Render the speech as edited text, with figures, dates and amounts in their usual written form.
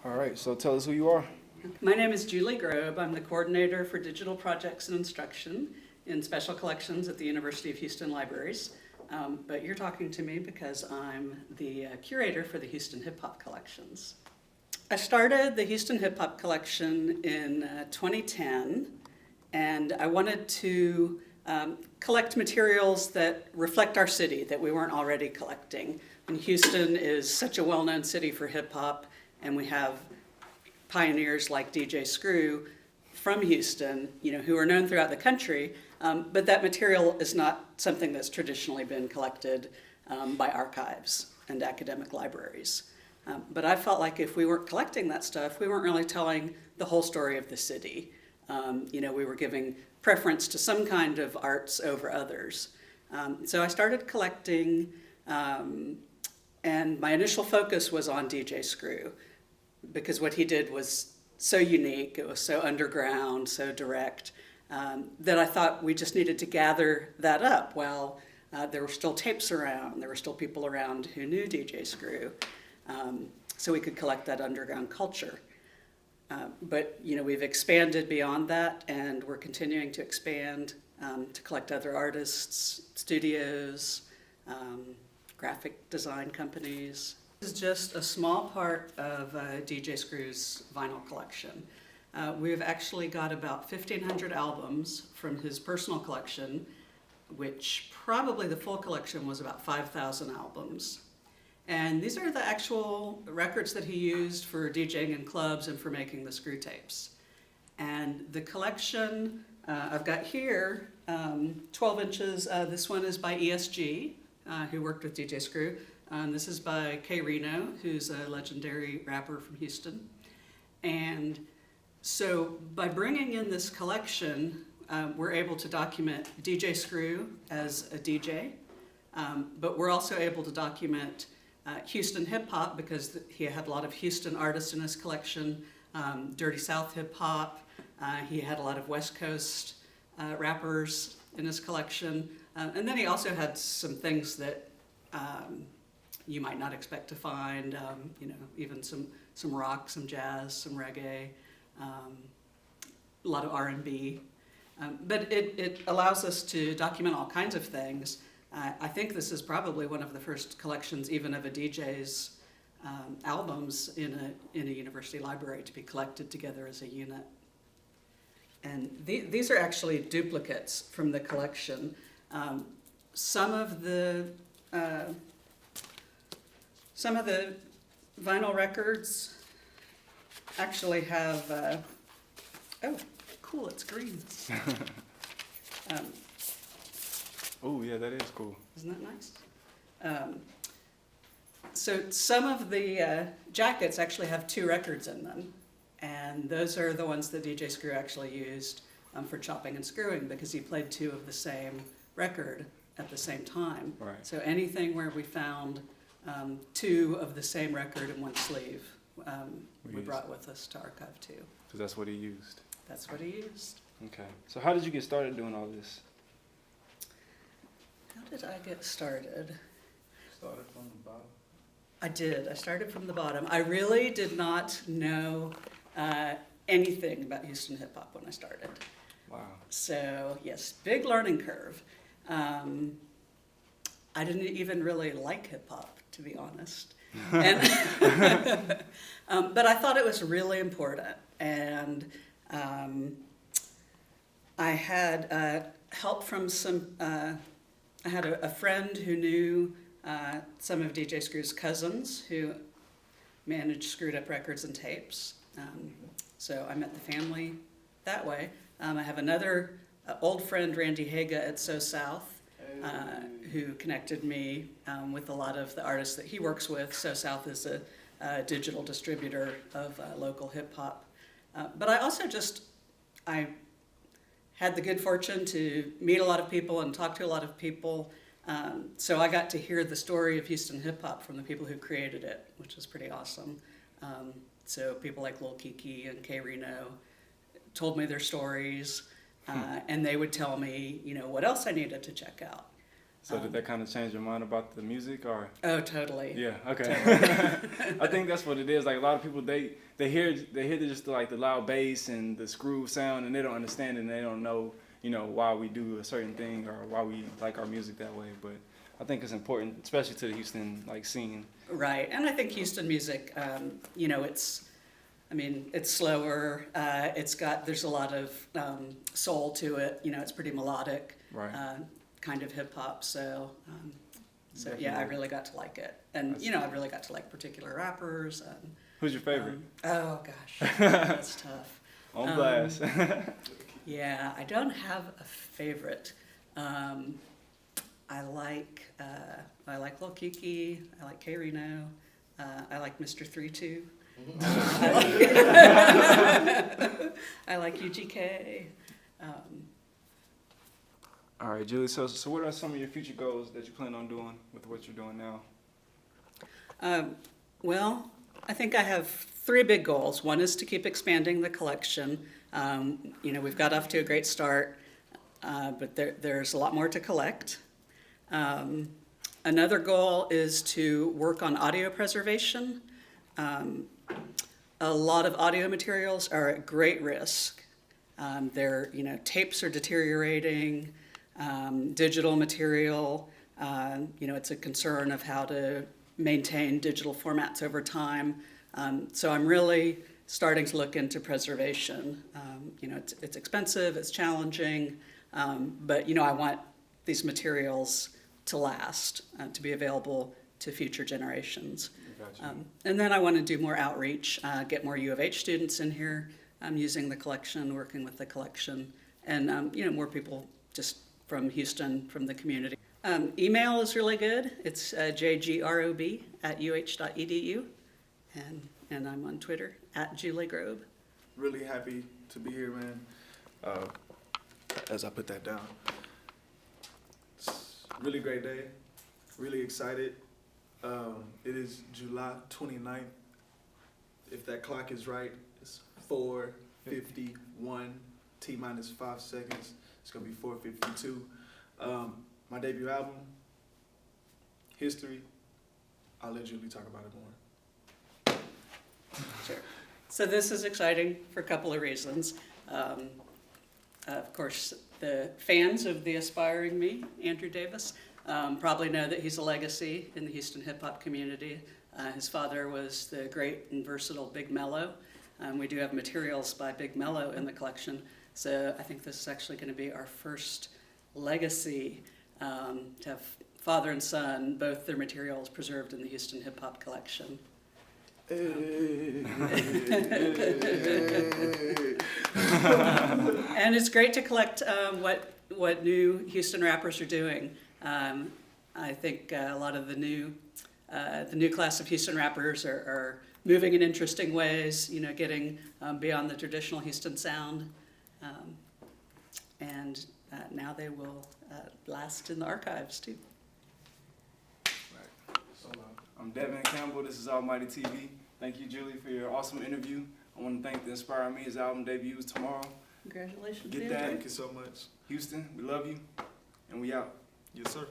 All right, so tell us who you are. My name is Julie GROB. I'm the coordinator for digital projects and instruction in special collections at the University of Houston Libraries. But you're talking to me because I'm the curator for the Houston Hip Hop Collections. I started the Houston Hip Hop Collection in 2010, and I wanted to collect materials that reflect our city that we weren't already collecting. And Houston is such a well-known city for hip hop, and we have pioneers like DJ Screw from Houston, who are known throughout the country, but that material is not something that's traditionally been collected by archives and academic libraries. But I felt like if we weren't collecting that stuff, we weren't really telling the whole story of the city. We were giving preference to some kind of arts over others. So I started collecting, and my initial focus was on DJ Screw, because what he did was so unique, it was so underground, so direct, that I thought we just needed to gather that up while there were still tapes around, there were still people around who knew DJ Screw, so we could collect that underground culture. But we've expanded beyond that, and we're continuing to expand to collect other artists, studios, graphic design companies. This is just a small part of DJ Screw's vinyl collection. We've actually got about 1,500 albums from his personal collection, which probably the full collection was about 5,000 albums. And these are the actual records that he used for DJing in clubs and for making the screw tapes. And the collection I've got here, 12 inches, this one is by ESG, who worked with DJ Screw. This is by K. Reno, who's a legendary rapper from Houston. And so by bringing in this collection, we're able to document DJ Screw as a DJ, but we're also able to document Houston hip hop because he had a lot of Houston artists in his collection, Dirty South hip hop. He had a lot of West Coast rappers in his collection. And then he also had some things that you might not expect to find, even some rock, some jazz, some reggae, a lot of R&B. But it allows us to document all kinds of things. I think this is probably one of the first collections even of a DJ's albums in a university library to be collected together as a unit. And these are actually duplicates from the collection. Some of the vinyl records actually have, oh, cool, it's green. Oh, yeah, that is cool. Isn't that nice? So some of the jackets actually have 2 records in them, and those are the ones that DJ Screw actually used for chopping and screwing because he played 2 of the same record at the same time. Right. So anything where we found 2 of the same record in one sleeve, we brought with us to archive too. So that's what he used? That's what he used. Okay. So how did you get started doing all this? How did I get started? Started from the bottom. I did. I started from the bottom. I really did not know anything about Houston hip hop when I started. Wow. So yes, big learning curve. I didn't even really like hip hop, to be honest. And but I thought it was really important. And I had help from some, I had a friend who knew some of DJ Screw's cousins who managed Screwed Up Records and Tapes. So I met the family that way. I have another old friend, Randy Haga at So South, who connected me with a lot of the artists that he works with. So South is a digital distributor of local hip hop. But I also I had the good fortune to meet a lot of people and talk to a lot of people. So I got to hear the story of Houston hip hop from the people who created it, which was pretty awesome. So people like Lil Kiki and K. Reno told me their stories, and they would tell me, what else I needed to check out. So did that kind of change your mind about the music, or? Oh, totally. Yeah. Okay. I think that's what it is. Like a lot of people, they hear just like the loud bass and the groove sound, and they don't understand it, and they don't know, why we do a certain thing or why we like our music that way. But I think it's important, especially to the Houston scene. Right, and I think Houston music, it's slower. There's a lot of soul to it. It's pretty melodic. Right. Kind of hip hop. So yeah, I really got to like it, and I really got to like particular rappers. Who's your favorite? Oh gosh, that's tough. On blast. Yeah, I don't have a favorite. I like Lil Kiki. I like K Reno. I like Mr. 3-2. I like UGK. All right, Julie. So what are some of your future goals that you plan on doing with what you're doing now? Well, I think I have 3 big goals. One is to keep expanding the collection. We've got off to a great start, but there's a lot more to collect. Another goal is to work on audio preservation. A lot of audio materials are at great risk. Tapes are deteriorating. Digital material, it's a concern of how to maintain digital formats over time. So I'm really starting to look into preservation. It's expensive, it's challenging, but I want these materials to last, to be available to future generations. Gotcha. And then I want to do more outreach, get more U of H students in here, using the collection, working with the collection, and more people just from Houston, from the community. Email is really good. It's jgrob@uh.edu, and I'm on Twitter @JulieGrobe. Really happy to be here, man. As I put that down, it's a really great day. Really excited. It is July 29th. If that clock is right, it's 4:51. T-minus 5 seconds. It's gonna be 4:52. My debut album, History. I'll let Julie talk about it more. Sure. So this is exciting for a couple of reasons. Of course, the fans of the aspiring me, Andrew Davis, probably know that he's a legacy in the Houston hip hop community. His father was the great and versatile Big MELLO. We do have materials by Big MELLO in the collection. So I think this is actually going to be our first legacy to have father and son, both their materials preserved in the Houston Hip Hop Collection. And it's great to collect what new Houston rappers are doing. I think a lot of the new class of Houston rappers are moving in interesting ways, getting beyond the traditional Houston sound. And now they will last in the archives too. Right. So I'm Devin Campbell. This is Allmightytv. Thank you, Julie, for your awesome interview. I want to thank the Inspire Me. His album debuts tomorrow. Congratulations. Get Andrew. that. Thank you so much. Houston, we love you, and we out. Yes, sir.